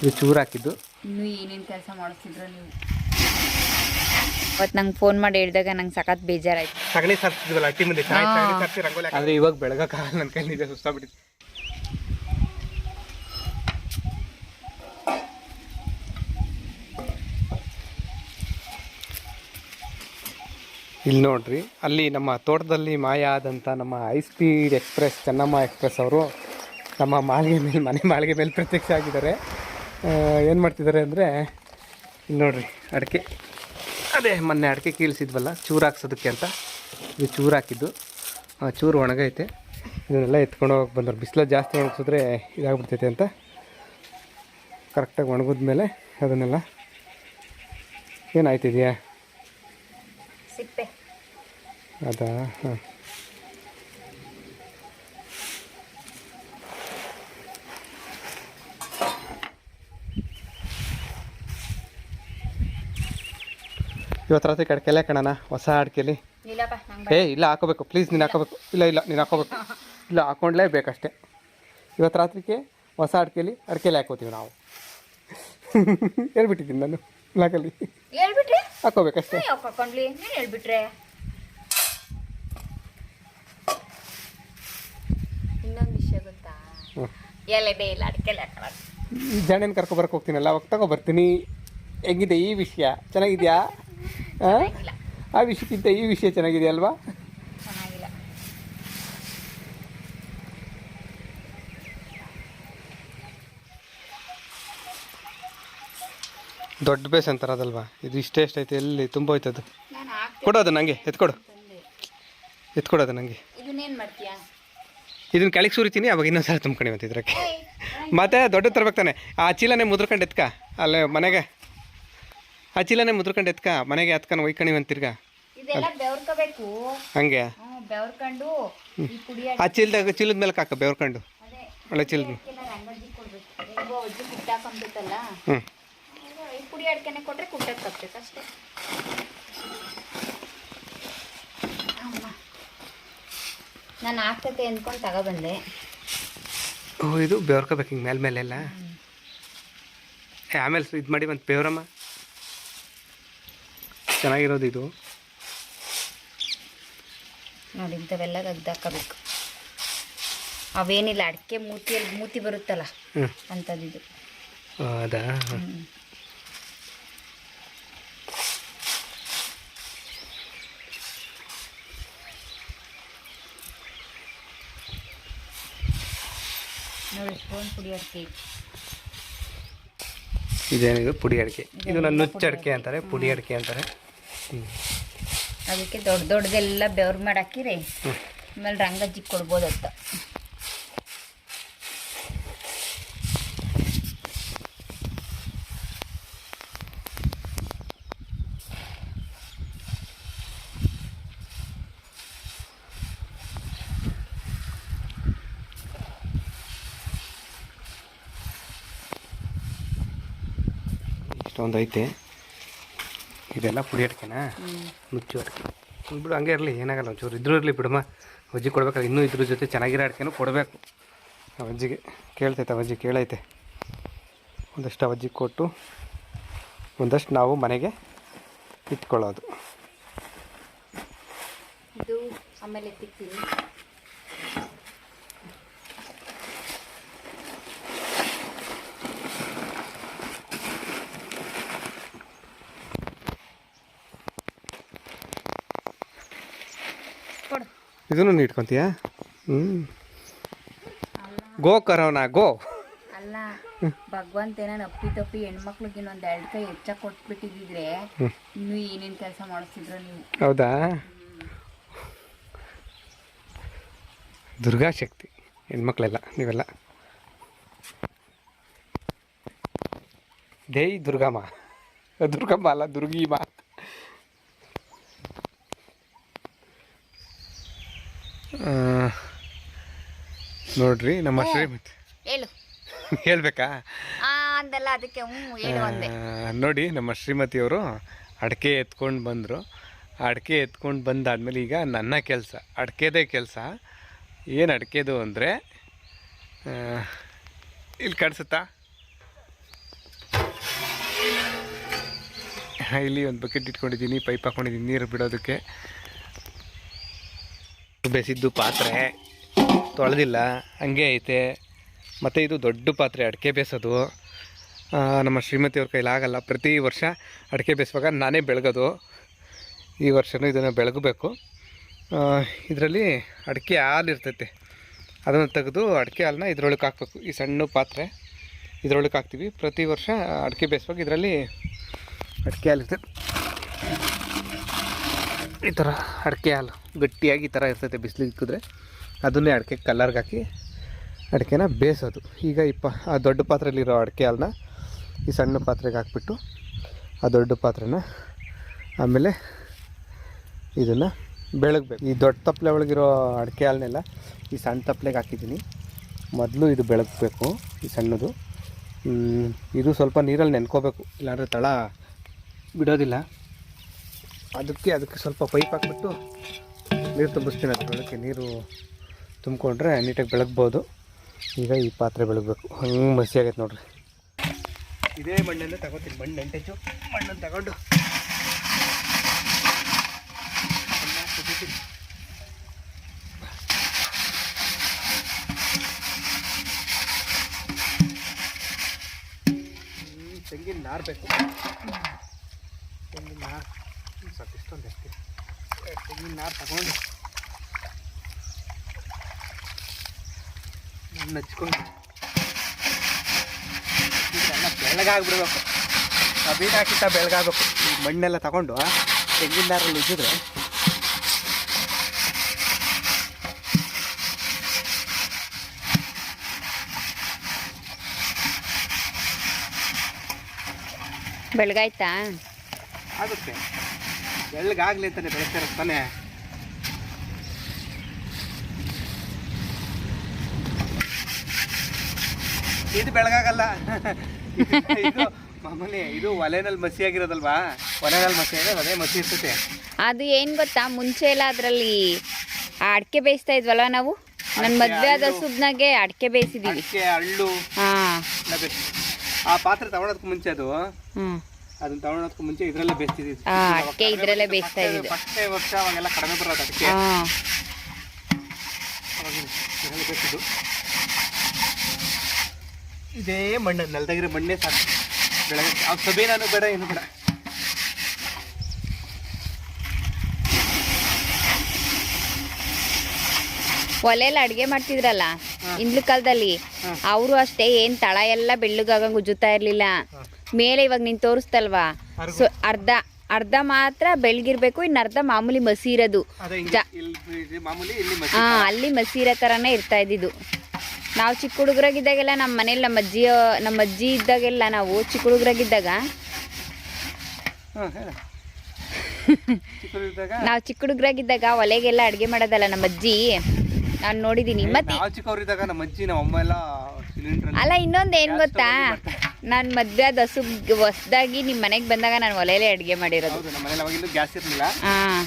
ಇದು ಚೂರು ಹಾಕಿದ್ದು. ಇನ್ನೂ ಏನೇನು ಕೆಲಸ ಮಾಡಿಸ್ತಿದ್ರು ನೀವು? ಅವತ್ತು ನಂಗೆ ಫೋನ್ ಮಾಡಿ ಹೇಳಿದಾಗ ನಂಗೆ ಸಖತ್ ಬೇಜಾರಾಯ್ತು. ಸಗಣಿ ಸಾರಿಸಿದ್ವಲ್ಲ ಅಟ್ಟಿ ಮುಂದೆ ಸಗಣಿ ಸಾರಿಸಿ ರಂಗೋಲಿ. ಆದರೆ ಇವಾಗ ಬೆಳಗಕ್ಕಾಗಲ್ಲ, ನನ್ನ ಕೈಲಿ ಇದೆ, ಸುಸ್ತಾಗ್ಬಿಟ್ಟಿದೆ. ಇಲ್ಲಿ ನೋಡ್ರಿ, ಅಲ್ಲಿ ನಮ್ಮ ತೋಟದಲ್ಲಿ ಮಾಯ ಆದಂಥ ನಮ್ಮ high speed express Chennamma express ಅವರು ನಮ್ಮ ಮಾಳಿಗೆ ಮೇಲೆ ಪ್ರತ್ಯಕ್ಷ ಆಗಿದ್ದಾರೆ. ಏನು ಮಾಡ್ತಿದ್ದಾರೆ ಅಂದರೆ, ಇಲ್ಲಿ ನೋಡ್ರಿ ಅಡಿಕೆ, ಅದೇ ಮೊನ್ನೆ ಅಡಿಕೆ ಕೀಳಿಸಿದ್ವಲ್ಲ ಚೂರು ಹಾಕ್ಸೋದಕ್ಕೆ ಅಂತ, ಇದು ಚೂರು ಹಾಕಿದ್ದು. ಚೂರು ಒಣಗೈತೆ, ಇದನ್ನೆಲ್ಲ ಎತ್ಕೊಂಡು ಹೋಗಿ ಬಂದರು. ಬಿಸಿಲು ಜಾಸ್ತಿ ಒಣಗಿಸಿದ್ರೆ ಇದಾಗ್ಬಿಡ್ತೈತೆ ಅಂತ ಕರೆಕ್ಟಾಗಿ ಒಣಗಿದ್ಮೇಲೆ ಅದನ್ನೆಲ್ಲ ಏನಾಯ್ತಿದೆಯಾ ಸಿಪ್ಪೆ ಅದಾ? ಹಾಂ, ಇವತ್ತು ರಾತ್ರಿ ಅಡಿಕೆಲ್ಲ ಕಣನ ಹೊಸ ಅಡಿಕೆಲಿ. ಇಲ್ಲ ಹಾಕೋಬೇಕು ಪ್ಲೀಸ್, ನೀನು ಹಾಕೋಬೇಕು. ಇಲ್ಲ ನೀನು ಹಾಕೋಬೇಕು. ಇಲ್ಲ ಹಾಕ್ಕೊಂಡ್ಲೇಬೇಕಷ್ಟೇ. ಇವತ್ತು ರಾತ್ರಿಗೆ ಹೊಸ ಅಡಿಕೆಲಿ ಹಾಕೋತೀವಿ ನಾವು. ಹೇಳ್ಬಿಟ್ಟಿದ್ದೀನಿ ನಾನು ಲಾಕಲ್ಲಿ ಹಾಕೋಬೇಕಷ್ಟೇ. ಇನ್ನೊಂದು ವಿಷಯ ಗೊತ್ತಾ, ಎಲೆಡೆ ಇಲ್ಲ ಅಡಿಕೆಲೆ ಹಾಕೊಳ್ಳೋದು. ಈ ಜಾಣೇನು ಕರ್ಕೊಬರಕ್ಕೆ ಹೋಗ್ತೀನಲ್ಲ, ಅವಾಗ ತಗೊಬರ್ತೀನಿ. ಹೆಂಗಿದೆ ಈ ವಿಷಯ? ಚೆನ್ನಾಗಿದೆಯಾ? ಆ ವಿಷಯಕ್ಕಿಂತ ಈ ವಿಷಯ ಚೆನ್ನಾಗಿದೆ ಅಲ್ವಾ? ಚೆನ್ನಾಗಿಲ್ಲ. ದೊಡ್ಡ ಬೇಸ್ ಅಂತಾರೆ ಅದಲ್ವಾ, ಇದು ಇಷ್ಟೇ ಎಷ್ಟೈತೆ, ಎಲ್ಲಿ ತುಂಬ ಹೋಯ್ತದು. ಕೊಡೋದು ನನಗೆ, ಎತ್ಕೊಡೋದು ನನಗೆ. ಇದನ್ನೇನು ಮಾಡ್ತೀಯಾ? ಇದನ್ನ ಕೆಳಗೆ ಸುರಿತೀನಿ, ಅವಾಗ ಇನ್ನೊಂದ್ಸಲ ತುಂಬ್ಕೊಂಡು ಬಂತಿದ್ರಕ್ಕೆ. ಮತ್ತೆ ದೊಡ್ಡ ತರ್ಬೇಕು ತಾನೆ. ಆ ಚೀಲನೇ ಮುದ್ರಕೊಂಡು ಎತ್ಕ, ಅಲ್ಲೇ ಮನೆಗೆ ಆ ಚೀಲನೇ ಮುದ್ರಕೊಂಡು ಎತ್ಕ, ಮನೆಗೆ ಎತ್ಕೊಂಡು ಒಯ್ಕಣಿ ಅಂತಿರ್ಗ. ಹಂಗೆ ಆ ಚೀಲದ ಮೇಲೆ ಹಾಕ, ಬೆವ್ರ್ಕೊಂಡು ಒಳ್ಳೆ ಚೀಲದ. ಪುಡಿ ಅಡ್ಕೆನೆ ಕೊಟ್ರೆ ಕುಟ್ಟಕ್ಕೆ ತಪ್ಪಬೇಕು ಅಷ್ಟೇ. ನಾನು ಆಗ್ತತೆ ಅಂದ್ಕೊಂಡು ತಗೊಬಂದೆ. ಇದು ಬೆವ್ರ್ಕೋಬೇಕು ಹಿಂಗೆ ಮೇಲೆಲ್ಲ. ಆಮೇಲೆ ಇದು ಮಾಡಿ ಒಂದು ಬೆವ್ರಮ್ಮ ಚೆನ್ನಾಗಿರೋದು ಇದು. ನೋಡಿ ಇಂಥವೆಲ್ಲ ತೆಗ್ದಾಕಬೇಕು. ಅವೇನಿಲ್ಲ, ಅಡಿಕೆ ಮೂತಿ ಬರುತ್ತಲ್ಲ ಅಂಥದ್ದು. ಹೌದಾ? ನೋಡಿ ಸ್ಪೂನ್ ಪುಡಿ ಅಡಿಕೆ. ಇದೇನಿದು? ಪುಡಿ ಅಡಿಕೆ. ಇದು ನನ್ನ ನುಚ್ಚ ಅಡಿಕೆ ಅಂತಾರೆ, ಪುಡಿ ಅಡಿಕೆ ಅಂತಾರೆ. ಅದಕ್ಕೆ ದೊಡ್ಡದೆಲ್ಲ ಬೆವ್ರು ಮಾಡಿ ಹಾಕಿರಿ, ಆಮೇಲೆ ರಂಗಜ್ಜಿಗೆ ಕೊಡ್ಬೋದತ್ತ. ಇಷ್ಟೊಂದು ಐತೆ. ಇದೆಲ್ಲ ಪುಡಿ ಅಡಿಕೆನಾ? ನುಚ್ಚು ಅಡಿಕೆ ಬಿಡು, ಹಂಗೆ ಇರಲಿ, ಏನಾಗಲ್ಲ. ಒಂಚೂರು ಇದ್ರೂ ಇರಲಿ ಬಿಡಮ್ಮ. ಅಜ್ಜಿ ಕೊಡ್ಬೇಕಲ್ಲ, ಇನ್ನೂ ಇದ್ರ ಜೊತೆ ಚೆನ್ನಾಗಿರೋ ಅಡಿಕೆನೂ ಕೊಡಬೇಕು. ಅಜ್ಜಿಗೆ ಕೇಳ್ತೈತೆ, ಅಜ್ಜಿ ಕೇಳೈತೆ. ಒಂದಷ್ಟು ಅಜ್ಜಿಗೆ ಕೊಟ್ಟು ಒಂದಷ್ಟು ನಾವು ಮನೆಗೆ ಇಟ್ಕೊಳ್ಳೋದು. ಇದು ಆಮೇಲೆ ತಿಕ್ತೀನಿ. ಇದನ್ನು ಇಟ್ಕೊತೀಯಾ? ಗೋ ಕರೋನಾ ಗೋ. ಅಲ್ಲ, ಭಗವಂತೇನ ಅಪ್ಪಿ ತಪ್ಪಿ ಹೆಣ್ಮಕ್ಳಿಗೆ ಇನ್ನೊಂದು 2 ಕೈ ಹೆಚ್ಚಾಗಿ ಕೊಟ್ಬಿಟ್ಟಿದ್ರೆ ಇನ್ನೂ ಏನೇನು ಕೆಲಸ ಮಾಡಿಸ್ತಿದ್ರು ನೀವು. ಹೌದಾ? ದುರ್ಗಾ ಶಕ್ತಿ ಹೆಣ್ಮಕ್ಳೆಲ್ಲ ನೀವೆಲ್ಲ. ಜೈ ದುರ್ಗಮ್ಮ. ದುರ್ಗಮ್ಮ ಅಲ್ಲ, ದುರ್ಗೀಮ. ನೋಡ್ರಿ ನಮ್ಮ ಶ್ರೀಮತಿ. ಹೇಳು. ಹೇಳ್ಬೇಕಾ? ಅಂದಲ್ಲ, ಅದಕ್ಕೆ ಹೇಳು ಅಂದೆ. ನೋಡಿ ನಮ್ಮ ಶ್ರೀಮತಿಯವರು ಅಡಿಕೆ ಎತ್ಕೊಂಡು ಬಂದರು. ಅಡಿಕೆ ಎತ್ಕೊಂಡು ಬಂದಾದ್ಮೇಲೆ ಈಗ ನನ್ನ ಕೆಲಸ ಅಡಿಕೆದೇ ಕೆಲಸ. ಏನು ಅಡಿಕೆದು ಅಂದರೆ, ಇಲ್ಲಿ ಕಾಣಿಸುತ್ತಾ? ಇಲ್ಲಿ ಒಂದು ಬಕೆಟ್ ಇಟ್ಕೊಂಡಿದ್ದೀನಿ, ಪೈಪ್ ಹಾಕ್ಕೊಂಡಿದ್ದೀನಿ ನೀರು ಬಿಡೋದಕ್ಕೆ. ಬೇಸಿದ್ದು ಪಾತ್ರೆ ತೊಳೆದಿಲ್ಲ, ಹಂಗೆ ಐತೆ. ಮತ್ತು ಇದು ದೊಡ್ಡ ಪಾತ್ರೆ ಅಡಿಕೆ ಬೇಯಿಸೋದು. ನಮ್ಮ ಶ್ರೀಮತಿಯವ್ರ ಕೈಲಾಗಲ್ಲ. ಪ್ರತಿ ವರ್ಷ ಅಡಿಕೆ ಬೇಯಿಸುವಾಗ ನಾನೇ ಬೆಳಗೋದು. ಈ ವರ್ಷವೂ ಇದನ್ನು ಬೆಳಗಬೇಕು. ಇದರಲ್ಲಿ ಅಡಿಕೆ ಹಾಲು ಇರ್ತೈತೆ, ಅದನ್ನು ತೆಗೆದು ಅಡಿಕೆ ಹಾಲನ್ನ ಇದ್ರೊಳಗೆ ಹಾಕ್ಬೇಕು. ಈ ಸಣ್ಣ ಪಾತ್ರೆ ಇದ್ರೊಳಗೆ ಹಾಕ್ತೀವಿ. ಪ್ರತಿ ವರ್ಷ ಅಡಿಕೆ ಬೇಯಿಸುವಾಗ ಇದರಲ್ಲಿ ಅಡಿಕೆ ಹಾಲು ಇರ್ತೈತೆ. ಈ ಥರ ಅಡಿಕೆ ಹಾಲು ಗಟ್ಟಿಯಾಗಿ ಈ ಥರ ಇರ್ತೈತೆ. ಬಿಸಿಲಿಗೆ ಇಕ್ಕಿದ್ರೆ ಅದನ್ನೇ ಅಡಿಕೆ ಕಲ್ಲರ್ಗೆ ಹಾಕಿ ಅಡಿಕೆನ ಬೇಯಿಸೋದು. ಈಗ ಆ ದೊಡ್ಡ ಪಾತ್ರೆಯಲ್ಲಿರೋ ಅಡಿಕೆ ಹಾಲನ್ನ ಈ ಸಣ್ಣ ಪಾತ್ರೆಗೆ ಹಾಕ್ಬಿಟ್ಟು ಆ ದೊಡ್ಡ ಪಾತ್ರೆನ ಆಮೇಲೆ ಇದನ್ನು ಬೆಳಗಬೇಕು. ಈ ದೊಡ್ಡ ತಪ್ಪಲೆ ಒಳಗಿರೋ ಅಡಿಕೆ ಹಾಲನ್ನೆಲ್ಲ ಈ ಸಣ್ಣ ತಪ್ಪಲೆಗೆ ಹಾಕಿದ್ದೀನಿ. ಮೊದಲು ಇದು ಬೆಳಗಬೇಕು, ಈ ಸಣ್ಣದು. ಇದು ಸ್ವಲ್ಪ ನೀರಲ್ಲಿ ನೆನ್ಕೋಬೇಕು, ಇಲ್ಲಾಂದರೆ ತಳ ಬಿಡೋದಿಲ್ಲ. ಅದಕ್ಕೆ ಸ್ವಲ್ಪ ಪೈಪ್ ಹಾಕ್ಬಿಟ್ಟು ನೀರು ತುಂಬಿಸ್ತೀನಿ. ಅದರೊಳಗೆ ನೀರು ತುಂಬಿಕೊಂಡ್ರೆ ನೀಟಾಗಿ ಬೆಳಗ್ಬೋದು. ಈಗ ಈ ಪಾತ್ರೆ ಬೆಳಗಬೇಕು. ಹಂಗೆ ಮಸಿ ಆಗೈತೆ ನೋಡ್ರಿ. ಇದೇ ಮಣ್ಣನ್ನು ತಗೋತೀನಿ, ಮಣ್ಣು ಮಣ್ಣನ್ನು ತಗೊಂಡು ತೆಂಗಿನ ನಾರು ಬೇಕು. ತೆಂಗಿನ ನಾರು ಸ್ವಲ್ಪ ಇಷ್ಟೊಂದು ಅಷ್ಟೇ. ತೆಂಗಿನ ನಾರು ತಗೊಂಡು ಮಣ್ಣು ಹಚ್ಕೊಂಡು ಎಲ್ಲ ಬೆಳಗಾಗ್ಬಿಡ್ಬೇಕು. ಬೀಡ ಹಾಕಿತ್ತ ಬೆಳಗಾಗಬೇಕು. ಈ ಮಣ್ಣೆಲ್ಲ ತಗೊಂಡು ತೆಂಗಿನ ನಾರಲ್ಲಿ ಉಜ್ಜಿದ್ರೆ ಬೆಳಗಾಯ್ತಾ ಆಗುತ್ತೆ. ಬೆಳಗಾಗ್ಲಿ ಅಂತಾನೆ ಬೆಳಗ್ತಾರೆ ತಾನೆ. ಇದು ಬೆಳಗಾಗಲ್ಲ. ಇದು ಮಾಮೂಲಿ, ಇದು ಒಲೆನಲ್ಲಿ ಮಸಿ ಆಗಿರೋದಲ್ವಾ. ಒಲೆನಲ್ಲಿ ಮಸಿ ಆಗಿರೋದು ಅದೇ ಮಸಿ ಇರ್ತೈತೆ. ಅದು ಏನು ಗೊತ್ತಾ, ಮುಂಚೆ ಎಲ್ಲ ಅದರಲ್ಲಿ ಅಡಿಕೆ ಬೇಯಿಸ್ತಾ ಇದ್ವಲ್ಲ ನಾವು. ನನ್ನ ಮದುವೆ ಆದ ಸುಬ್ನಾಗೆ ಅಡಿಕೆ ಬೇಯಿಸಿದೀವಿ. ಹಳ್ಳು ಆ ಪಾತ್ರೆ ತಗೊಳೋದಕ್ಕೆ ಮುಂಚೆ ಅದನ್ನ ತಗೊಳೋದಕ್ಕೆ ಮುಂಚೆ ಇದ್ರಲ್ಲೇ ಬೇಯಿಸ್ತಿದ್ವಿ. ಅಡಿಕೆ ಇದ್ರಲ್ಲೇ ಬೇಯಿಸ್ತಾ ಇದ್ವಿ. ಫಸ್ಟೇ ವರ್ಷ ಅವಾಗೆಲ್ಲ ಕಡಿಮೆ ಬರೋದು ಅಡಿಕೆ. ಬೇಯಿಸಿದ್ದು ಇದೇ ಮಣ್ಣು, ನೆಲದಾಗಿರೋ ಮಣ್ಣೇ ಸಾಕು ಬೆಳಗ್ಗೆ. ಅವ್ರು ಸಬೇನಾನು ಬೇಡ, ಏನು ಬೇಡ. ಒಲೆಯಲ್ಲಿ ಅಡುಗೆ ಮಾಡ್ತಿದ್ರಲ್ಲ ಹಿಂದ್ಲ ಕಾಲದಲ್ಲಿ, ಅವರು ಅಷ್ಟೇ ಏನು ತಳ ಎಲ್ಲ ಬೆಳ್ಳಗಾಗಂಗೆ ಉಜ್ಜುತ್ತಾ ಇರಲಿಲ್ಲ. ಮೇಲೆ ಇವಾಗ ನೀನು ತೋರಿಸ್ತಲ್ವಾ, ಸೊ ಅರ್ಧ ಮಾತ್ರ ಬೆಳಗಿರ್ಬೇಕು, ಇನ್ನು ಅರ್ಧ ಮಾಮೂಲಿ ಮಸಿ ಇರೋದು. ಅಲ್ಲಿ ಮಸಿ ಇರೋ ಥರನೇ ಇರ್ತಾ ಇದ್ದಿದ್ದು. ನಾವು ಚಿಕ್ಕ ಹುಡುಗರಾಗಿದ್ದಾಗೆಲ್ಲ ನಮ್ಮ ಮನೇಲಿ ನಮ್ಮ ಅಜ್ಜಿ ಇದ್ದಾಗೆಲ್ಲ, ನಾವು ಚಿಕ್ಕ ಹುಡುಗರಾಗಿದ್ದಾಗ ನಾವು ಚಿಕ್ಕ ಹುಡುಗರಾಗಿದ್ದಾಗ ಒಲೆಗೆಲ್ಲ ಅಡುಗೆ ಮಾಡೋದಲ್ಲ ನಮ್ಮ ಅಜ್ಜಿ, ನಾನು ನೋಡಿದ್ದೀನಿ. ಮತ್ತೆ ಅಲ್ಲ, ಇನ್ನೊಂದು ಏನು ಗೊತ್ತಾ, ನಾನು ಮದುವೆ ಆದ ಹೊಸದಾಗಿ ನಿಮ್ಮ ಮನೆಗೆ ಬಂದಾಗ ನಾನು ಒಲೆಯಲ್ಲೇ ಅಡುಗೆ ಮಾಡಿರೋದು. ಹಾಂ,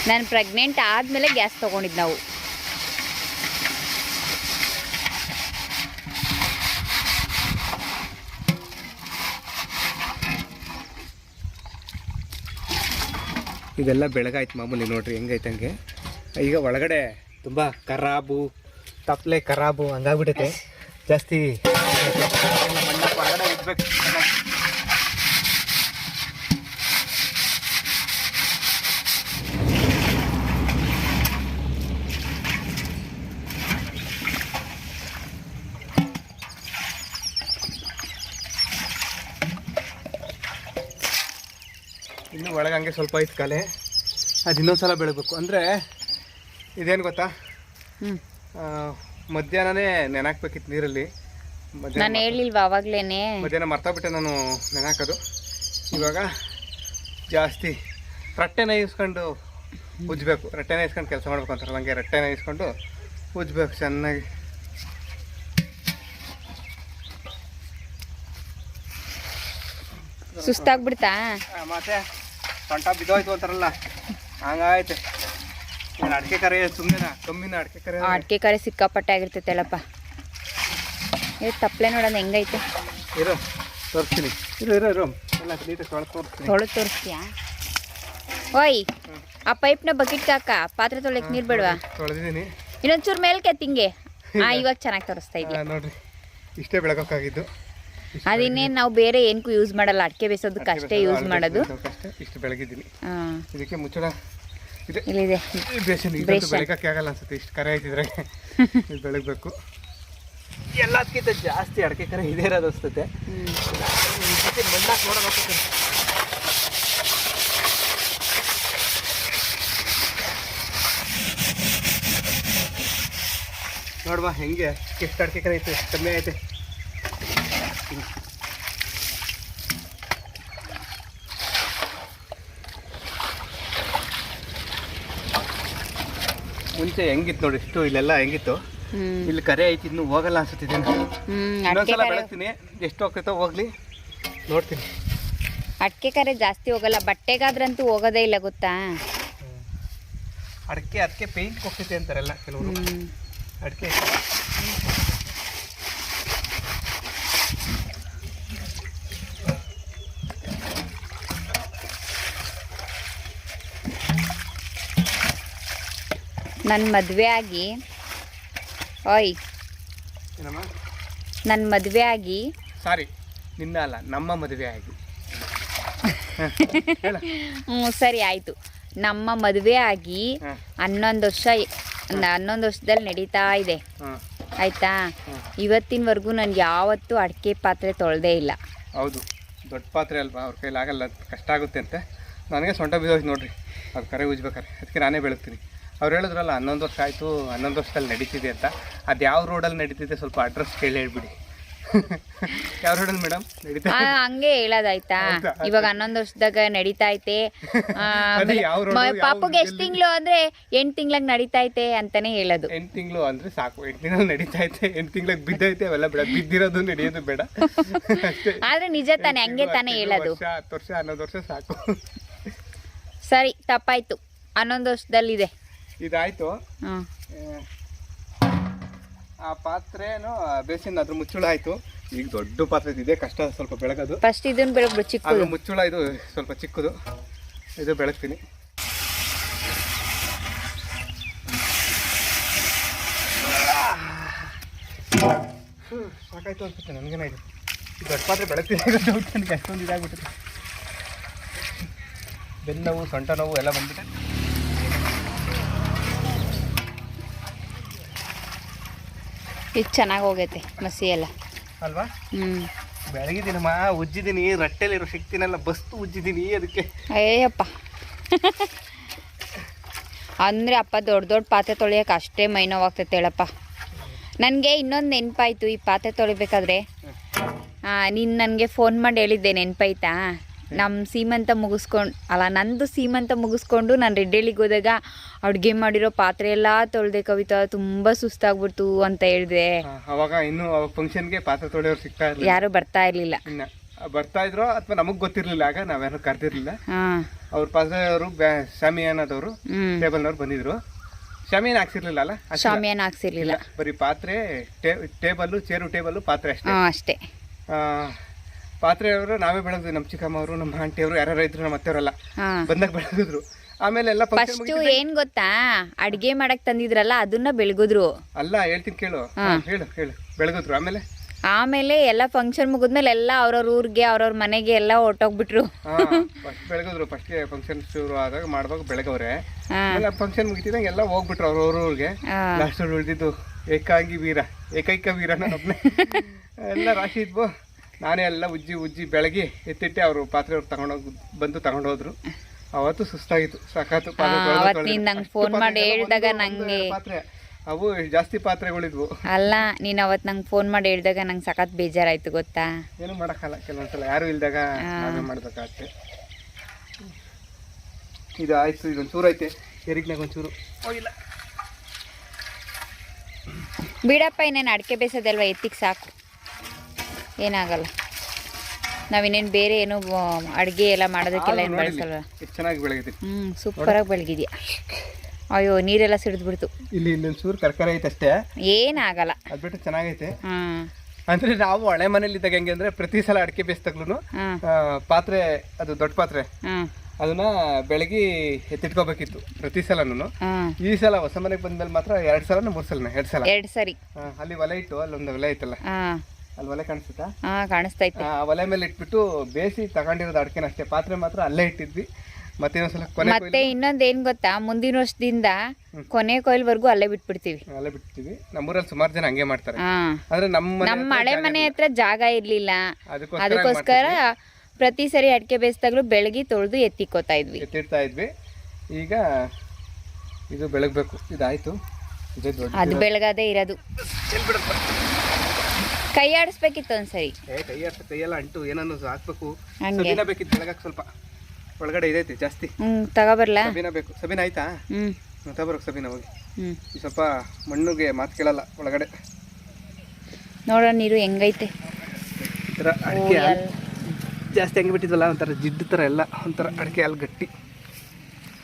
ನಾನು ಪ್ರೆಗ್ನೆಂಟ್ ಆದಮೇಲೆ ಗ್ಯಾಸ್ ತೊಗೊಂಡಿದ್ದು ನಾವು. ಇದೆಲ್ಲ ಬೆಳಗಾಯ್ತು ಮಾಮೂಲಿ. ನೋಡ್ರಿ ಹೆಂಗೈತೆ ಹಂಗೆ. ಈಗ ಒಳಗಡೆ ತುಂಬ ಖರಾಬು, ತಪ್ಪಲೆ ಖರಾಬು ಹಂಗಾಗ್ಬಿಟ್ಟೈತೆ ಜಾಸ್ತಿ. ಮಣ್ಣ ಹೊರಗಡೆ ಇಡ್ಬೇಕು. ಇನ್ನು ಒಳಗೆ ಹಂಗೆ ಸ್ವಲ್ಪ ಐತೆ ಕಲೆ, ಅದು ಇನ್ನೊಂದ್ಸಲ ಬೆಳಗಬೇಕು. ಅಂದರೆ ಇದೇನು ಗೊತ್ತಾ, ಮಧ್ಯಾಹ್ನನೇ ನೆನಾಕ್ಬೇಕಿತ್ತು ನೀರಲ್ಲಿ. ನಾನು ಹೇಳಿಲ್ವಾ ಅವಾಗ್ಲೇನೆ, ಮಧ್ಯಾಹ್ನ ಮರ್ತೋಗ್ಬಿಟ್ಟೆ ನಾನು ನೆನಾಕೋದು. ಇವಾಗ ಜಾಸ್ತಿ ರಟ್ಟೆನ ಇಸ್ಕೊಂಡು ಉಜ್ಬೇಕು. ರಟ್ಟೆನ ಇಸ್ಕೊಂಡು ಕೆಲಸ ಮಾಡ್ಬೇಕು ಅಂತಾರಲ್ಲ, ಹಂಗೆ ರಟ್ಟೆನ ಇಸ್ಕೊಂಡು ಉಜ್ಬೇಕು ಚೆನ್ನಾಗಿ. ಸುಸ್ತಾಗ್ಬಿಡ್ತಾ ಮತ್ತೆ ಸೊಂಟ ಬಿದ್ದೋಯ್ತು ಅಂತಾರಲ್ಲ, ಹಂಗಾಯ್ತು. ಅಡಿಕೆ ಕರೆ ಸುಮ್ಮನೆ ಕಮ್ಮಿನ ಅಡಿಕೆ ಕರೆ ಸಿಕ್ಕಾಪಟ್ಟೆ ಆಗಿರ್ತೈತಲ್ಲಪ್ಪ. ತಪ್ಪಲೆ ನೋಡೋದು ಹೆಂಗೈತೆ. ಇರು ತೋರಿಸ್ತೀನಿ. ಇರು ಎಲ್ಲ ನೀಟಾಗಿ ತೋರಿಸ್ತೀನಿ. ತೋರಿಸ್ತೀಯಾ? ಓಯ್, ಆ ಪೈಪ್ನ ಬಕೆಟ್ ಹಾಕ, ಪಾತ್ರೆ ತೊಳೆಯಕ್ಕೆ ನೀರು ಬೇಡವಾ? ತೊಳೆದಿದ್ದೀನಿ. ಇನ್ನೊಂಚೂರು ಮೇಲ್ಕೆ ತಿಂಗೆ. ಇವಾಗ ಚೆನ್ನಾಗಿ ತೋರಿಸ್ತಾ ಇದೆಯಾ ನೋಡ್ರಿ, ಇಷ್ಟೇ ಬೆಳಗೋಕ್ಕಾಗಿದ್ದು. ಅದಿನ್ನೇನು ನಾವು ಬೇರೆ ಏನಕ್ಕೂ ಯೂಸ್ ಮಾಡಲ್ಲ, ಅಡಿಕೆ ಬೇಯಿಸೋದಕ್ಕೆ ಅಷ್ಟೇ ಯೂಸ್ ಮಾಡೋದು. ಇಷ್ಟು ಬೆಳಗಿದ್ದೀನಿ. ಇದಕ್ಕೆ ಮುಚ್ಚಳ ಇಲ್ಲಿದೆ. ಬೇಸನ್ ಬೆಳಗಕ್ಕೆ ಆಗಲ್ಲ ಅನ್ಸುತ್ತೆ, ಇಷ್ಟು ಕರೆ ಆಯ್ತಿದ್ರೆ ಇದು ಬೆಳಗಬೇಕು. ಎಲ್ಲದಕ್ಕಿಂತ ಜಾಸ್ತಿ ಅಡಿಕೆ ಕರೆ ಇದೇ ಇರೋದು ಅನಿಸುತ್ತೆ. ಮಣ್ಣಾಕ್ ನೋಡೋಕೆ ನೋಡ್ಬಾ ಹೆಂಗೆ ಎಷ್ಟು ಅಡಿಕೆ ಕರೆ ಐತೆ, ಕಮ್ಮಿ ಐತೆ. ಮುಂಚೆ ಹೆಂಗಿತ್ತು ನೋಡಿ, ಇಷ್ಟು ಇಲ್ಲೆಲ್ಲ ಹೆಂಗಿತ್ತು, ಇಲ್ಲಿ ಕರೆ ಐತಿ, ಇನ್ನು ಹೋಗಲ್ಲ ಅನ್ಸುತ್ತಿದೆ. ಇನ್ನೊಂದ್ಸಲ ಬೆಳಗ್ತೀನಿ, ಎಷ್ಟು ಹೋಗ್ತೈತೋ ಹೋಗ್ಲಿ, ನೋಡ್ತೀನಿ. ಅಡಿಕೆ ಕರೆ ಜಾಸ್ತಿ ಹೋಗಲ್ಲ, ಬಟ್ಟೆಗಾದ್ರಂತೂ ಹೋಗೋದೇ ಇಲ್ಲ ಗೊತ್ತಾ. ಅದಕ್ಕೆ ಪೇಂಟ್ ಹೋಗ್ತೈತೆ ಅಂತಾರಲ್ಲ ಕೆಲವರು. ಅಡಿಕೆ ನನ್ನ ಮದುವೆ ಆಗಿ ನನ್ನ ಮದುವೆ ಆಗಿ ಸಾರಿ ನಿನ್ನ ಅಲ್ಲ, ನಮ್ಮ ಮದುವೆ ಆಗಿ ಸರಿ ಆಯಿತು. ನಮ್ಮ ಮದುವೆ ಆಗಿ 11 ವರ್ಷದಲ್ಲಿ ನಡೀತಾ ಇದೆ ಆಯಿತಾ. ಇವತ್ತಿನವರೆಗೂ ನನಗೆ ಯಾವತ್ತೂ ಅಡಿಕೆ ಪಾತ್ರೆ ತೊಳೆದೇ ಇಲ್ಲ. ಹೌದು, ದೊಡ್ಡ ಪಾತ್ರೆ ಅಲ್ವಾ, ಅವ್ರ ಕೈಲಿ ಆಗಲ್ಲ, ಕಷ್ಟ ಆಗುತ್ತೆ ಅಂತ. ನನಗೆ ಸೊಂಟ ಬಿದ್ದೋಯ್ತು ನೋಡ್ರಿ ಅದು ಕರೆ ಉಜ್ಬೇಕಾರೆ. ಅದಕ್ಕೆ ನಾನೇ ಬೆಳಗ್ತೀನಿ. ಅವ್ರು ಹೇಳಿದ್ರಲ್ಲ 11 ವರ್ಷ ಆಯಿತು, 11 ವರ್ಷದಲ್ಲಿ ನಡೀತಿದೆ ಅಂತ. ಅದು ಯಾವ ರೋಡಲ್ಲಿ ನಡೀತಿದೆ ಸ್ವಲ್ಪ ಅಡ್ರೆಸ್ ಕೇಳಿ ಹೇಳ್ಬಿಡಿ. ಯಾವ ರೋಡಲ್ಲಿ ಮೇಡಮ್ ನಡೀತಾ? ಹಂಗೆ ಹೇಳೋದಾಯ್ತಾ. ಇವಾಗ 11 ವರ್ಷದಾಗ ನಡೀತಾ ಐತೆ. ಪಾಪುಗೆ ಎಷ್ಟು ತಿಂಗಳು ಅಂದ್ರೆ 8 ತಿಂಗ್ಳಾಗ ನಡೀತಾ ಐತೆ ಅಂತಾನೆ ಹೇಳೋದು. 8 ತಿಂಗಳು ಅಂದ್ರೆ ಸಾಕು, 8 ತಿಂಗಳು ನಡೀತಾ ಐತೆ, 8 ತಿಂಗ್ಳಾಗ ಬಿದ್ದೈತೆ ಅವೆಲ್ಲ ಬೇಡ, ಬಿದ್ದಿರೋದು ನಡೆಯೋದು ಬೇಡ. ಆದ್ರೆ ನಿಜ ತಾನೆ, ಹಂಗೆ ತಾನೇ ಹೇಳೋದು. 10 ವರ್ಷ 11 ವರ್ಷ ಸಾಕು. ಸರಿ, ತಪ್ಪಾಯ್ತು. 11 ವರ್ಷದಲ್ಲಿದೆ ಇದಾಯ್ತು. ಆ ಪಾತ್ರೆನೂ ಬೇಸಿನ್ ಅದ್ರ ಮುಚ್ಚಳ ಆಯ್ತು. ಈಗ ದೊಡ್ಡ ಪಾತ್ರೆ ಇದೆ, ಕಷ್ಟ ಸ್ವಲ್ಪ ಬೆಳಗೋದು. ಫಸ್ಟ್ ಇದನ್ನ ಬೆಳಗ್ಬಿಡು, ಚಿಕ್ಕದು ಮುಚ್ಚಳ, ಇದು ಸ್ವಲ್ಪ ಚಿಕ್ಕದು, ಇದು ಬೆಳಗ್ತೀನಿ. ಸಾಕಾಯ್ತು ಅನ್ಸುತ್ತೆ ನನಗೇನಾಯ್ತು. ದೊಡ್ಡ ಪಾತ್ರೆ ಬೆಳಗ್ತೀನಿ, ನನಗೆ ಅಷ್ಟೊಂದು ಇದಾಗ್ಬಿಟ್ಟಿದೆ. ಬೆನ್ನು ನೋವು, ಸೊಂಟ ನೋವು ಎಲ್ಲ ಬಂದ್ಬಿಟ್ಟೆ. ಇದು ಚೆನ್ನಾಗಿ ಹೋಗೈತೆ ಮಸಿ ಎಲ್ಲ ಅಲ್ವಾ? ಬೆಳಗಿದ್ದೀನಮ್ಮ, ಉಜ್ಜಿದ್ದೀನಿ, ರಟ್ಟೆಲಿರೋ ಶಕ್ತಿನೆಲ್ಲ ಬಸ್ತು ಉಜ್ಜಿದ್ದೀನಿ. ಅದಕ್ಕೆ ಅಯ್ಯಪ್ಪ ಅಂದರೆ ಅಪ್ಪ ದೊಡ್ಡ ಪಾತ್ರೆ ತೊಳೆಯೋಕೆ ಅಷ್ಟೇ ಮೈ ನೋವಾಗ್ತೈತೆ ಹೇಳಪ್ಪ. ನನಗೆ ಇನ್ನೊಂದು ನೆನಪಾಯ್ತು ಈ ಪಾತ್ರೆ ತೊಳಿಬೇಕಾದ್ರೆ. ನೀನು ನನಗೆ ಫೋನ್ ಮಾಡಿ ಹೇಳಿದ್ದೆ, ನೆನಪಾಯ್ತಾ? ನಂದು ಸೀಮಂತ ಮುಗಿಸ್ಕೊಂಡು ನಾನು ರೆಡ್ಡಿಳಿಗೆ ಹೋದಾಗ ಅಡುಗೆ ಮಾಡಿರೋ ಪಾತ್ರೆ ಎಲ್ಲ ತೊಳೆದೆ ಕವಿತಾ, ತುಂಬ ಸುಸ್ತಾಗ್ಬಿಡ್ತು ಅಂತ ಹೇಳಿದೆ. ಅವಾಗ ಫಂಕ್ಷನ್ಗೆ ಪಾತ್ರೆ ತೊಳೆಯೋರು ಸಿಗ್ತಾ ಇರಲಿಲ್ಲ, ಯಾರು ಬರ್ತಾ ಇರಲಿಲ್ಲ. ಬರ್ತಾ ಇದ್ರು ಅಥವಾ ನಮಗ್ ಗೊತ್ತಿರ್ಲಿಲ್ಲ, ಆಗ ನಾವ್ಯಾರು ಕರ್ದಿರ್ಲಿಲ್ಲ. ಅವ್ರ ಪಾತ್ರೆಯವರು ಶಾಮಿಯಾನದವರು ಟೇಬಲ್ನವ್ರು ಬಂದಿದ್ರು. ಶಾಮಿಯಾನ ಹಾಕ್ಸಿರ್ಲಿಲ್ಲ ಅಲ್ಲ, ಶಾಮಿಯಾನ ಹಾಕ್ಸಿರ್ಲಿಲ್ಲ, ಬರೀ ಪಾತ್ರೆ, ಟೇಬಲ್, ಚೇರು ಟೇಬಲ್, ಪಾತ್ರೆ ಅಷ್ಟೇ. ಅಷ್ಟೇ. ಪಾತ್ರೆಯವರು ನಾವೇ ಬೆಳಗಿದ್ವಿ, ನಮ್ಮ ಚಿಕ್ಕಮ್ಮವರು, ನಮ್ಮ ಆಂಟಿಯವರು, ಯಾರು ಇದ್ರು, ನಮ್ಮ ಅತ್ತೆಯವರೆಲ್ಲ ಬಂದಾಗ ಬೆಳಗಿದ್ರು. ಆಮೇಲೆ ಎಲ್ಲ ಫಸ್ಟ್ ಏನ್ ಗೊತ್ತಾ, ಅಡ್ಗೆ ಮಾಡಕ್ ತಂದಿದ್ರಲ್ಲ ಅದನ್ನ ಬೆಳಗಿದ್ರು. ಅಲ್ಲ, ಹೇಳ್ತೀನಿ ಕೇಳು, ಹೇಳು ಬೆಳಗಿದ್ರು. ಆಮೇಲೆ ಎಲ್ಲ ಫಂಕ್ಷನ್ ಮುಗಿದ್ಮೇಲೆ ಎಲ್ಲ ಅವ್ರವ್ರ ಊರಿಗೆ, ಅವ್ರವ್ರ ಮನೆಗೆ ಎಲ್ಲ ಹೊರ್ಟೋಗ್ಬಿಟ್ರು. ಫಸ್ಟ್ ಬೆಳಗಿದ್ರು. ಫಸ್ಟ್ಗೆ ಫಂಕ್ಷನ್ ಶುರು ಆದಾಗ ಮಾಡುವಾಗ ಬೆಳಗವ್ರೆ. ಫಂಕ್ಷನ್ ಮುಗಿತಿದಂಗೆ ಎಲ್ಲ ಹೋಗ್ಬಿಟ್ರು ಅವ್ರವ್ರ ಊರಿಗೆ. ಲಾಸ್ಟ್ ಉಳಿದಿದ್ದು ಏಕೈಕ ವೀರ ನನ್ನೊಬ್ನೇ. ಎಲ್ಲ ರಾಶಿ ಇದ್ವು. ನಾನೇ ಎಲ್ಲ ಉಜ್ಜಿ ಬೆಳಗ್ಗೆ ಎತ್ತಿಟ್ಟೆ. ಅವರು ಪಾತ್ರೆ ಬಂದು ತಗೊಂಡೋದ್ರು. ಅವತ್ತು ಸುಸ್ತಾಗಿತ್ತು, ಸಾಕಾತು. ಫೋನ್ ಮಾಡಿ ಹೇಳಿದಾಗ ನಂಗೆ ಪಾತ್ರೆ ಅವು ಜಾಸ್ತಿ ಪಾತ್ರೆಗಳಿದ್ವು. ಅಲ್ಲ, ನೀನು ಅವತ್ತು ನಂಗೆ ಫೋನ್ ಮಾಡಿ ಹೇಳಿದಾಗ ನಂಗೆ ಸಖತ್ ಬೇಜಾರಾಯ್ತು ಗೊತ್ತಾ. ಏನು ಮಾಡೋಕ್ಕಲ್ಲ, ಕೆಲವೊಂದ್ಸಲ ಯಾರು ಇಲ್ದಾಗ ನಾವೇ ಮಾಡ್ಬೇಕಾಗತ್ತೆ. ಇದು ಆಯ್ತು, ಇದೊಂದು ಚೂರು ಐತೆ, ಎರಿಗ್ನಾಗ ಒಂಚೂರು ಹೋಗಿಲ್ಲ. ಬಿಡಪ್ಪ, ಇನ್ನೇನು ಅಡಿಕೆ ಬೇಯಿಸೋದಲ್ವ, ಎತ್ತಿಗೆ ಸಾಕು, ಏನಾಗಲ್ಲ. ನಾವಿನ್ನೇನು ಬೇರೆ ಏನು ಅಡುಗೆ ಎಲ್ಲ ಮಾಡೋದಕ್ಕೆಲ್ಲ ಏನು ಬಳಸಲ್ವ. ಚೆನ್ನಾಗಿ ಬೆಳಗಿದೆ. ಸೂಪರಾಗಿ ಬೆಳಗಿದ್ಯಾ. ಅಯ್ಯೋ, ನೀರೆಲ್ಲ ಸಿಡಿದ್ಬಿಡ್ತು. ಇಲ್ಲಿ ಇನ್ನೊಂದು ಚೂರು ಕರ್ಕರೆ ಐತೆ ಅಷ್ಟೇ, ಏನಾಗಲ್ಲ. ಅದು ಬಿಟ್ಟು ಚೆನ್ನಾಗೈತೆ. ಅಂದ್ರೆ ನಾವು ಹಳೆ ಮನೇಲಿ ಇದ್ದಾಗ ಹೆಂಗೆ ಅಂದ್ರೆ ಪ್ರತಿ ಸಲ ಅಡಿಕೆ ಬೇಯಿಸ್ದಾಗ್ಲೂ ಪಾತ್ರೆ, ಅದು ದೊಡ್ಡ ಪಾತ್ರೆ, ಅದನ್ನ ಬೆಳಗ್ಗೆ ಎತ್ತಿಟ್ಕೋಬೇಕಿತ್ತು ಪ್ರತಿ ಸಲನು. ಈ ಸಲ ಹೊಸ ಮನೆಗೆ ಬಂದ್ಮೇಲೆ ಮಾತ್ರ 2 ಸಲ 3 ಸಲ 2 ಸಲ 2 ಸರಿ ಅಲ್ಲಿ ಒಲೆ ಇಟ್ಟು, ಅಲ್ಲೊಂದು ಒಲೆ ಐತಲ್ಲ, ಅಲ್ಲಿ ಒಲೆ ಕಾಣಿಸುತ್ತಾ? ಕಾಣಿಸ್ತಾ ಇತ್ತು. ಆ ಒಲೆ ಮೇಲೆ ಇಟ್ಬಿಟ್ಟು ಬೇಯಿಸಿ ತಗೊಂಡಿರೋದು ಅಡಿಕೆನ ಅಷ್ಟೇ. ಪಾತ್ರೆ ಮಾತ್ರ ಅಲ್ಲೇ ಇಟ್ಟಿದ್ವಿ. ಮತ್ತೆ ಇನ್ನೊಂದ್ಸಲ ಮತ್ತೆ ಇನ್ನೊಂದ್ ಏನ್ ಗೊತ್ತಾ, ಮುಂದಿನ ವರ್ಷದಿಂದ ಕೊನೆ ಕೊಯ್ಲ್ವರೆಗೂ ಅಲ್ಲೇ ಬಿಟ್ಬಿಡ್ತೀವಿ. ಅಲ್ಲೇ ಬಿಡ್ತೀವಿ. ನಮ್ಮೂರಲ್ಲಿ ಸುಮಾರು ಜನ ಹಂಗೆ ಮಾಡ್ತಾರೆ. ಅಂದ್ರೆ ನಮ್ಮ ಹಳೆ ಮನೆ ಹತ್ರ ಜಾಗ ಇರ್ಲಿಲ್ಲ, ಅದಕ್ಕೋಸ್ಕರ ಪ್ರತಿ ಸರಿ ಅಡಿಕೆ ಬೇಯಿಸಿದಾಗ್ಲೂ ಬೆಳಗ್ಗೆ ತೊಳೆದು ಎತ್ತಿಡ್ತಾ ಇದ್ವಿ. ಈಗ ಇದು ಬೆಳಗ್ಬೇಕು. ಇದಾಯ್ತು, ಅದು ಬೆಳಗದೇ ಇರೋದು. ಕೈ ಆಡಿಸ್ಬೇಕಿತ್ತು ಒಂದ್ಸರಿ. ಕೈಯೆಲ್ಲ ಅಂಟು ಏನನ್ನು ಹಾಕ್ಬೇಕು. ಸಬೀನ ಬೇಕಿತ್ತು ಬೆಳಗಕ್ಕೆ. ಸ್ವಲ್ಪ ಒಳಗಡೆ ಇದೈತಿ ಜಾಸ್ತಿ. ತಗೋಬರ್ಲ? ಸಬೀನ ಬೇಕು. ಸಬೀನ ಆಯ್ತಾ? ತಗೋಬರ್ಬೇಕು ಸಬೀನ. ಹೋಗಿ ಸ್ವಲ್ಪ ಮಣ್ಣುಗೆ ಮಾತು ಕೇಳಲ್ಲ ಒಳಗಡೆ. ನೋಡೋ ನೀರು ಹೆಂಗೈತೆ. ಅಡಿಕೆ ಜಾಸ್ತಿ ಹಂಗೆ ಬಿಟ್ಟಿದ್ವಲ್ಲ, ಒಂಥರ ಜಿಡ್ಡು ಥರ ಎಲ್ಲ, ಒಂಥರ ಅಡಿಕೆ ಹಾಲು ಗಟ್ಟಿ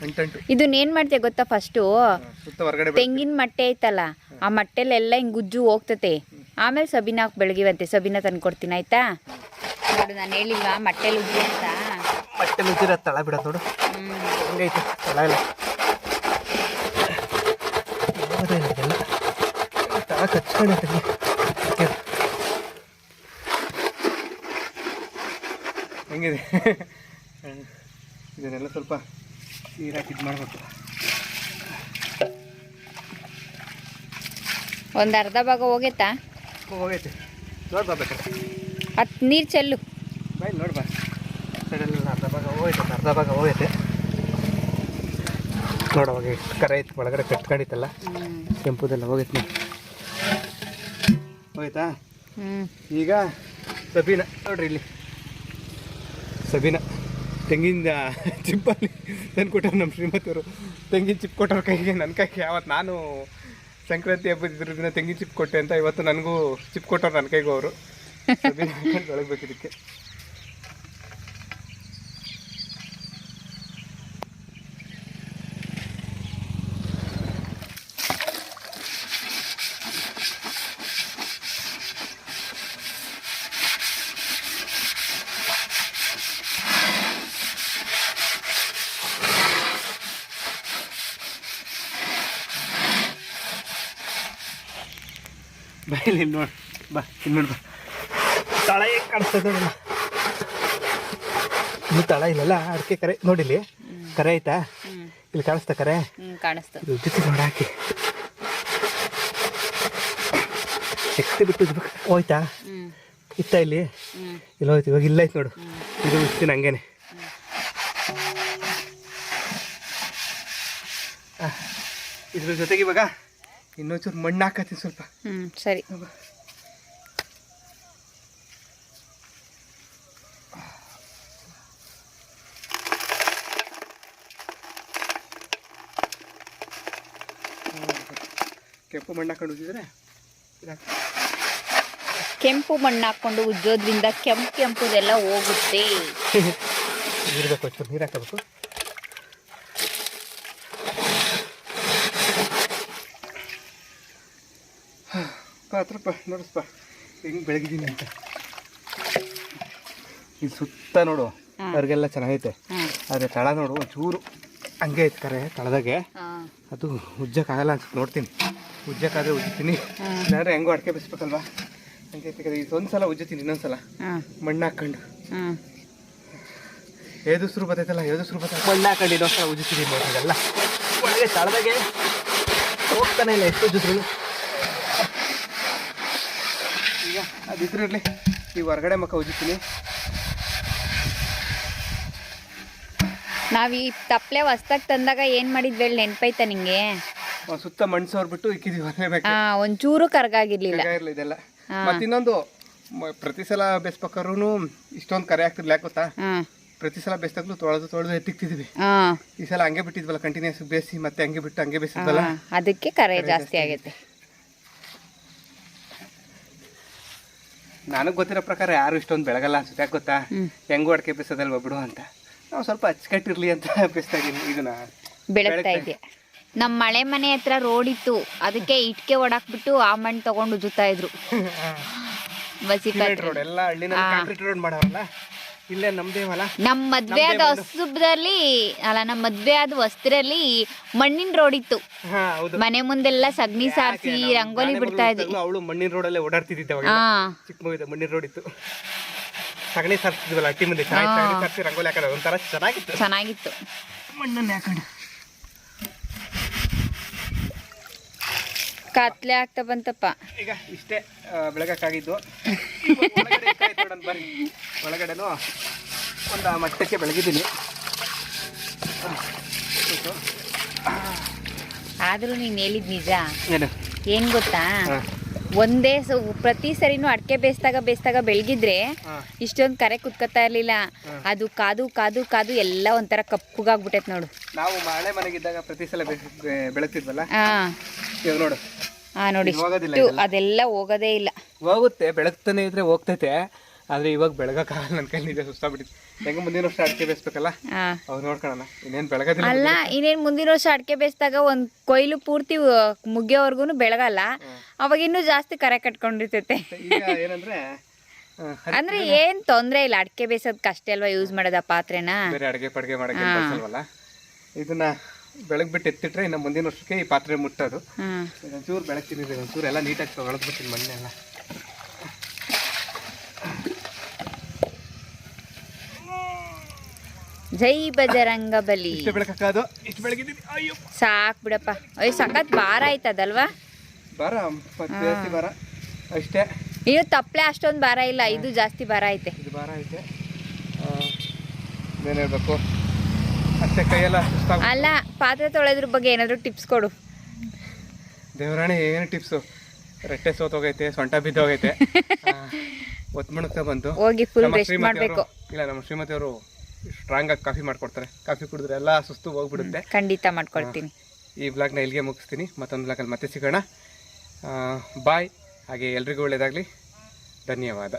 ಅಂಟಂಟು. ಇದನ್ನೇನು ಮಾಡ್ತೀಯ ಗೊತ್ತಾ, ಫಸ್ಟು ಸುತ್ತ ಹೊರಗಡೆ ತೆಂಗಿನ ಮಟ್ಟೆ ಐತಲ್ಲ, ಆ ಮಟ್ಟೆಲೆಲ್ಲ ಹಿಂಗೆ ಗುಜ್ಜು ಹೋಗ್ತತೆ. ಆಮೇಲೆ ಸಬೀನ ಹಾಕಿ ಬೆಳಗಿವಂತೆ. ಸಬೀನ ತಂದು ಕೊಡ್ತೀನಿ ಆಯ್ತಾ? ನೋಡು, ನಾನು ಹೇಳಿಲ್ವಾ ಮಟ್ಟೆಲಿ ಉಜ್ಜಿ ಅಂತ. ಮಟ್ಟೆ ಮುಚ್ಚಿರ ತಳ ಬಿಡೋದು ನೋಡು, ಹಂಗೈತೆ ತಳ ಎಲ್ಲ. ತಳ ಕಚ್ಕೊಂಡೈತೆ. ಹೆಂಗಿದೆ? ಇದನ್ನೆಲ್ಲ ಸ್ವಲ್ಪ ನೀರಾಕಿ ಇದು ಮಾಡಬೇಕು. ಒಂದು ಅರ್ಧ ಭಾಗ ಹೋಗೈತಾ? ಹೋಗೈತೆ. ನೋಡ್ಬಾ ಬೇಕಾದ್ರೆ. ಹತ್ತು ನೀರು ಚೆಲ್ಲು. ಬಾಯ್ ನೋಡ್ಬಾ. ಸೈಡಲ್ಲಿ ಅರ್ಧ ಭಾಗ ಹೋಗೈತೆ. ನೋಡೋವಾಗ ಎಷ್ಟು ಕರೆ ಐತೆ ಒಳಗಡೆ ಕಟ್ಕೊಂಡಿತ್ತಲ್ಲ, ಕೆಂಪುದೆಲ್ಲ ಹೋಗೈತೆ. ಹೋಯ್ತಾ? ಈಗ ಸಬೀನ ನೋಡ್ರಿ, ಇಲ್ಲಿ ಸಬೀನ ತೆಂಗಿನ ಚಿಪ್ಪಲ್ಲಿ ತಂದು ಕೊಟ್ಟರು ನಮ್ಮ ಶ್ರೀಮತಿಯವರು. ತೆಂಗಿನ ಚಿಪ್ ಕೊಟ್ಟವ್ರ ಕೈಗೆ, ನನ್ನ ಕೈಗೆ. ಯಾವತ್ತು ನಾನು ಸಂಕ್ರಾಂತಿ ಹಬ್ಬದಿದ್ರು ದಿನ ತೆಂಗಿನ ಚಿಪ್ ಕೊಟ್ಟೆ ಅಂತ, ಇವತ್ತು ನನಗೂ ಚಿಪ್ ಕೊಟ್ಟವ್ರು ನನ್ನ ಕೈಗೂ ಅವರು. ಸಬೀನ ಹಾಕೊಂಡು ಬೆಳಗ್ಬೇಕು ಇದಕ್ಕೆ. ಬಾ ಇಲ್ಲಿ ನೋಡಿ, ಬಾ ಇಲ್ಲಿ ನೋಡಿ, ಬಾ. ತಳ ಹೇಗೆ ಕಾಣಿಸ್ತದೆ ನೋಡಲ್ಲ. ಈ ತಳ ಇಲ್ಲಲ್ಲ, ಅಡಿಕೆ ಕರೆ ನೋಡಿಲ್ಲಿ, ಕರೆ ಆಯ್ತಾ? ಇಲ್ಲಿ ಕಾಣಿಸ್ತಾ ಕರೆ? ಕಾಣಿಸ್ತಾ. ಜೊತೆ ನೋಡಿ ಹಾಕಿ ಶಕ್ತಿ ಬಿಟ್ಟು ಹೋಯ್ತಾ? ಇತ್ತ ಇಲ್ಲಿ ಇಲ್ಲ ಹೋಯ್ತು. ಇವಾಗ ಇಲ್ಲ ಐತೆ ನೋಡು, ಇದು ಇರ್ತೀನಿ ಹಂಗೇನೆ. ಇದ್ರ ಜೊತೆಗೆ ಇವಾಗ ಇನ್ನೊಂಚೂರು ಮಣ್ಣು ಹಾಕತ್ತೀನಿ ಸ್ವಲ್ಪ. ಸರಿ. ಕೆಂಪು ಮಣ್ಣು ಹಾಕೊಂಡು ಉಜ್ಜಿದ್ರೆ, ಕೆಂಪು ಮಣ್ಣು ಹಾಕೊಂಡು ಉಜ್ಜೋದ್ರಿಂದ ಕೆಂಪುದೆಲ್ಲ ಹೋಗುತ್ತೆ. ನೀರು ಬೇಕು, ನೀರು ಹಾಕಬೇಕು. ಹತ್ರಪ್ಪ ನೋಡಿಸ್ಪ ಹೆಂಗೆ ಬೆಳಗಿದ್ದೀನಿ ಅಂತ. ಇದು ಸುತ್ತ ನೋಡು, ಅವ್ರಿಗೆಲ್ಲ ಚೆನ್ನಾಗೈತೆ. ಆದರೆ ತಳ ನೋಡು ಒಂಚೂರು ಹಂಗೆ ಐತೆ ಕರೆ ತಳದಾಗೆ. ಅದು ಉಜ್ಜಕ್ಕಾಗಲ್ಲ ಅನ್ಸುತ್ತೆ. ನೋಡ್ತೀನಿ, ಉಜ್ಜಕ್ಕಾದ್ರೆ ಉಜ್ಜುತ್ತೀನಿ. ಇಲ್ಲಾಂದ್ರೆ ಹೆಂಗೋ ಅಡಿಕೆ ಬೆಳೆಸ್ಬೇಕಲ್ವಾ, ಹಂಗೆ ಐತೆ. ಇದೊಂದ್ಸಲ ಉಜ್ಜುತ್ತೀನಿ, ಇನ್ನೊಂದ್ಸಲ ಮಣ್ಣು ಹಾಕೊಂಡು. ಏದುಸ್ರು ಬರ್ತೈತಲ್ಲ, ಮಣ್ಣು ಹಾಕೊಂಡು ಇನ್ನೊಂದ್ಸಲ ಉಜ್ಜುತ್ತೀನಿ. ನೋಡಿದೆಲ್ಲ ಒಳ್ಳೆ ತಳದಾಗೆ ಹೋಗ್ತಾನೆ ಇಲ್ಲ, ಎಷ್ಟು ಉಜ್ಜಿದ್ರು. ಈಗ ಅದಿದ್ರು ಇರಲಿ, ಈ ಹೊರಗಡೆ ಮಕ್ಕ ಉಜ್ಜುತ್ತೀನಿ. ನಾವು ಈ ತಪ್ಪಲೆ ಹೊಸ್ದಾಗಿ ತಂದಾಗ ಏನು ಮಾಡಿದ್ವಿ ಹೇಳಿ, ನೆನಪೈತಾ ನಿಂಗೆ? ಸುತ್ತ ಮಣ್ಣು ಸೋರ್ಬಿಟ್ಟು ಇಕ್ಕಿದೀವಿ. ಒಂಚೂರು ಕರ್ಗಾಗಿರ್ಲಿಲ್ಲ ಇದೆಲ್ಲ. ಮತ್ತೆ ಇನ್ನೊಂದು, ಪ್ರತಿ ಸಲ ಬೇಯಿಸ್ಬೇಕಾದ್ರೂ ಇಷ್ಟೊಂದು ಕರೆ ಆಗ್ತಿರ್ಲಿಲ್ಲ. ಯಾಕೆ ಗೊತ್ತಾ? ಪ್ರತಿ ಸಲ ಬೇಯಿಸ್ದಾಗ್ಲೂ ತೊಳೆದು ಎತ್ತಿಕ್ತಿದ್ವಿ. ಈ ಸಲ ಹಂಗೆ ಬಿಟ್ಟಿದ್ವಲ್ಲ, ಕಂಟಿನ್ಯೂಸ್ ಬೇಯಿಸಿ ಮತ್ತೆ ಹಂಗೆ ಬಿಟ್ಟು ಹಂಗೆ ಬೇಯಿಸಿದ್ವಲ್ಲ, ಅದಕ್ಕೆ ಕರೆ ಜಾಸ್ತಿ ಆಗೈತೆ. ನನಗೆ ಗೊತ್ತಿರೋ ಪ್ರಕಾರ ಯಾರು ಇಷ್ಟೊಂದು ಬೆಳಗಲ್ಲ ಅನ್ಸುತ್ತೆ. ಯಾಕೆ ಗೊತ್ತಾ? ಹೆಂಗೋ ಅಡಿಕೆ ಬೇಯಿಸೋದಲ್ವ ಬಿಡು ಅಂತ ನಾವು ಸ್ವಲ್ಪ ಅಚ್ಚುಕಟ್ಟಿರ್ಲಿ ಅಂತ ಬೇಯಿಸ್ತಾ ಇದೀನಿ. ಇದನ್ನ ಬೆಳಗ್ತಾ ಇದೆ. ನಮ್ಮ ಮಳೆ ಮನೆ ಹತ್ರ ರೋಡ್ ಇತ್ತು, ಅದಕ್ಕೆ ಇಟ್ಕೆ ಒಡಾಕ್ಬಿಟ್ಟು ಆ ಮಣ್ಣು ತಗೊಂಡು ಉಜ್ಜುತ್ತಾ ಇದ್ರು. ಬಸಿಪಾತ್ರೆ ರೋಡ್ ಎಲ್ಲ ಹಳ್ಳಿನಲ್ಲಿ ಕಾಂಕ್ರೀಟ್ ರೋಡ್ ಮಾಡಾರಲ್ಲ, ಇಲ್ಲೇ ನಮ್ದೇ ಹೊಲ. ನಮ್ಮ ಮದ್ವೆ ಆದ ಹೊಸಬ್ದಲ್ಲಿ ಅಲ್ಲ, ನಮ್ಮ ಮದ್ವೆ ಆದ ಹೊಸದ್ರಲ್ಲಿ ಮಣ್ಣಿನ ರೋಡ್ ಇತ್ತು. ಹಾ ಹೌದು, ಮನೆ ಮುಂದೆಲ್ಲ ಸಗಣಿ ಸಾರಿಸಿ ರಂಗೋಲಿ ಬಿಡ್ತಾ ಇದ್ವಿ. ಅವಳು ಮಣ್ಣಿನ ರೋಡಲ್ಲೇ ಓಡಾಡ್ತಿದ್ದೆ ಅವಾಗ. ಹಾ, ಚಿಕ್ಕ ಮಗುವಿದ್ದ ಮಣ್ಣಿನ ರೋಡ್ ಇತ್ತು, ಸಗಣಿ ಸಾರಿಸ್ತಿದ್ವಲ್ಲ ಅಟ್ಟಿ ಮುಂದೆ, ಸಗಣಿ ಸಾರಿಸಿ ರಂಗೋಲಿ ಹಾಕೋದು ಒಂಥರ ಚೆನ್ನಾಗಿತ್ತು. ಮಣ್ಣನ್ನು ಹಾಕೊಂಡು ಕತ್ಲೆ ಆಗ್ತಾ ಬಂತಪ್ಪ. ಈಗ ಇಷ್ಟೇ ಬೆಳಗಕ್ಕಾಗಿದ್ದು. ಬರ್ರಿ, ಒಳಗಡೆನೂ ಒಂದು ಮಟ್ಟಕ್ಕೆ ಬೆಳಗಿದ್ದೀನಿ. ಆದ್ರೂ ನೀನ್ ಹೇಳಿದ್ ನಿಜ. ಏನು ಏನ್ ಗೊತ್ತಾ, ಒಂದೇ ಪ್ರತಿ ಸರಿನೂ ಅಡಿಕೆ ಬೇಯಿಸ್ದಾಗ ಬೆಳಗಿದ್ರೆ ಇಷ್ಟೊಂದು ಕರೆ ಕುತ್ಕೊತಾ ಇರ್ಲಿಲ್ಲ. ಅದು ಕಾದು ಕಾದು ಕಾದು ಎಲ್ಲ ಒಂಥರ ಕಪ್ಪುಗಾಗ್ಬಿಟ್ಟೈತ್ ನೋಡು. ನಾವು ಮಳೆ ಮನೆಗಿದ್ದಾಗ ಪ್ರತಿ ಸಲ ಬೆಳಗ್ತಿದ್ವಲ್ಲ, ಹಾ ನೋಡು. ನೋಡಿ, ಅದೆಲ್ಲ ಹೋಗೋದೇ ಇಲ್ಲ. ಹೋಗುತ್ತೆ, ಬೆಳಗ್ತಾನೆ ಇದ್ರೆ ಹೋಗ್ತೈತೆ. ಆದ್ರೆ ಇವಾಗ ಬೆಳಗಕ್ಕಾಗಲ್ಲ, ನನ್ನ ಕೈಲಿ ನಿಜ ಸುಸ್ತಾಗ್ಬಿಟ್ಟಿತ್ತು. ಹೆಂಗ ಮುಂದಿನ ವರ್ಷ ಅಡಿಕೆ ಬೇಯಿಸ್ಬೇಕಲ್ಲ, ಅವ್ರು ನೋಡ್ಕೊಳ್ಳೋಣ. ಇನ್ನೇನು ಬೆಳಗೋದಿಲ್ಲ ಅಲ್ಲ, ಇನ್ನೇನು ಮುಂದಿನ ವರ್ಷ ಅಡಿಕೆ ಬೇಯಿಸಿದಾಗ ಒಂದ್ ಕೊಯ್ಲು ಪೂರ್ತಿ ಮುಗಿಯೋವರ್ಗು ಬೆಳಗಲ್ಲ. ಅವಾಗ ಇನ್ನೂ ಜಾಸ್ತಿ ಕರೆ ಕಟ್ಕೊಂಡಿರ್ತೈತೆ. ಈಗ ಏನಂದ್ರೆ ಅಂದ್ರೆ ಏನ್ ತೊಂದ್ರೆ ಇಲ್ಲ, ಅಡಿಕೆ ಬೇಯಿಸೋದಕ್ಕೆ ಅಷ್ಟೇ ಅಲ್ವಾ ಯೂಸ್ ಮಾಡೋದ ಪಾತ್ರೆನ. ಬೇರೆ ಅಡಿಗೆ ಪಡಿಗೆ ಮಾಡಕ್ಕೆ ಬಳಸಲ್ವಲ್ಲ. ಇದನ್ನ ಬೆಳಗ್ಬಿಟ್ಟು ಎತ್ತಿಟ್ರೆ ಇನ್ನು ಮುಂದಿನ ವರ್ಷಕ್ಕೆ ಈ ಪಾತ್ರೆ ಮುಟ್ಟೋದು. ಒಂಚೂರು ಬೆಳಗ್ತೀನಿ, ಒಂಚೂರು ಎಲ್ಲ ನೀಟಾಗಿ ಒಳಗ್ಬಿಡ್ತೀನಿ ಮಣ್ಣೆಲ್ಲ. ಜೈ ಬಜರಂಗ ಬಲಿ. ಇಷ್ಟು ಬೆಳಕಕ್ಕಾದು, ಇಷ್ಟು ಬೆಳಗಿದ್ದೀನಿ. ಅಯ್ಯೋ ಸಾಕ್ ಬಿಡಪ್ಪ. ಅಯ್ಯೋ ಸಖತ್ ಭಾರ ಆಯ್ತದಲ್ವಾ? ಭಾರ ಜಾಸ್ತಿ ಭಾರ ಅಷ್ಟೇ. ಇನ್ನು ತಪ್ಪಲೆ ಅಷ್ಟೊಂದು ಭಾರ ಇಲ್ಲ, ಇದು ಜಾಸ್ತಿ ಭಾರ ಐತೆ. ಇದು ಭಾರ ಐತೆ. ಏನ್ ಹೇಳ್ಬೇಕು, ಅಷ್ಟೇ ಕೈಯೆಲ್ಲ ಸುಸ್ತಾಗ. ಅಲ್ಲ, ಪಾತ್ರೆ ತೊಳೆದ್ರ ಬಗ್ಗೆ ಏನಾದ್ರು ಟಿಪ್ಸ್ ಕೊಡು. ದೇವರಾಣಿ ಏನು ಟಿಪ್ಸು? ರೆಟ್ಟೆ ಸೋತೋಗೈತೆ, ಸೊಂಟ ಬಿದ್ದೋಗೈತೆ, ಒತ್ಮಣಗ್ತಾ ಬಂತು. ಹೋಗಿ ಫುಲ್ ರೆಸ್ಟ್ ಮಾಡ್ಬೇಕು. ಇಲ್ಲ, ನಮ್ಮ ಶ್ರೀಮತಿ ಅವರು ಸ್ಟ್ರಾಂಗ್ ಆಗಿ ಕಾಫಿ ಮಾಡ್ಕೊಡ್ತಾರೆ. ಕಾಫಿ ಕುಡಿದ್ರೆ ಎಲ್ಲ ಸುಸ್ತು ಹೋಗ್ಬಿಡುತ್ತೆ. ಖಂಡಿತ ಮಾಡ್ಕೊಡ್ತೀನಿ. ಈ ಬ್ಲಾಗ್ನ ಇಲ್ಲಿಗೆ ಮುಗಿಸ್ತೀನಿ. ಮತ್ತೊಂದು ಬ್ಲಾಗಲ್ಲಿ ಮತ್ತೆ ಸಿಗೋಣ. ಬಾಯ್. ಹಾಗೆ ಎಲ್ರಿಗೂ ಒಳ್ಳೆಯದಾಗಲಿ. ಧನ್ಯವಾದ.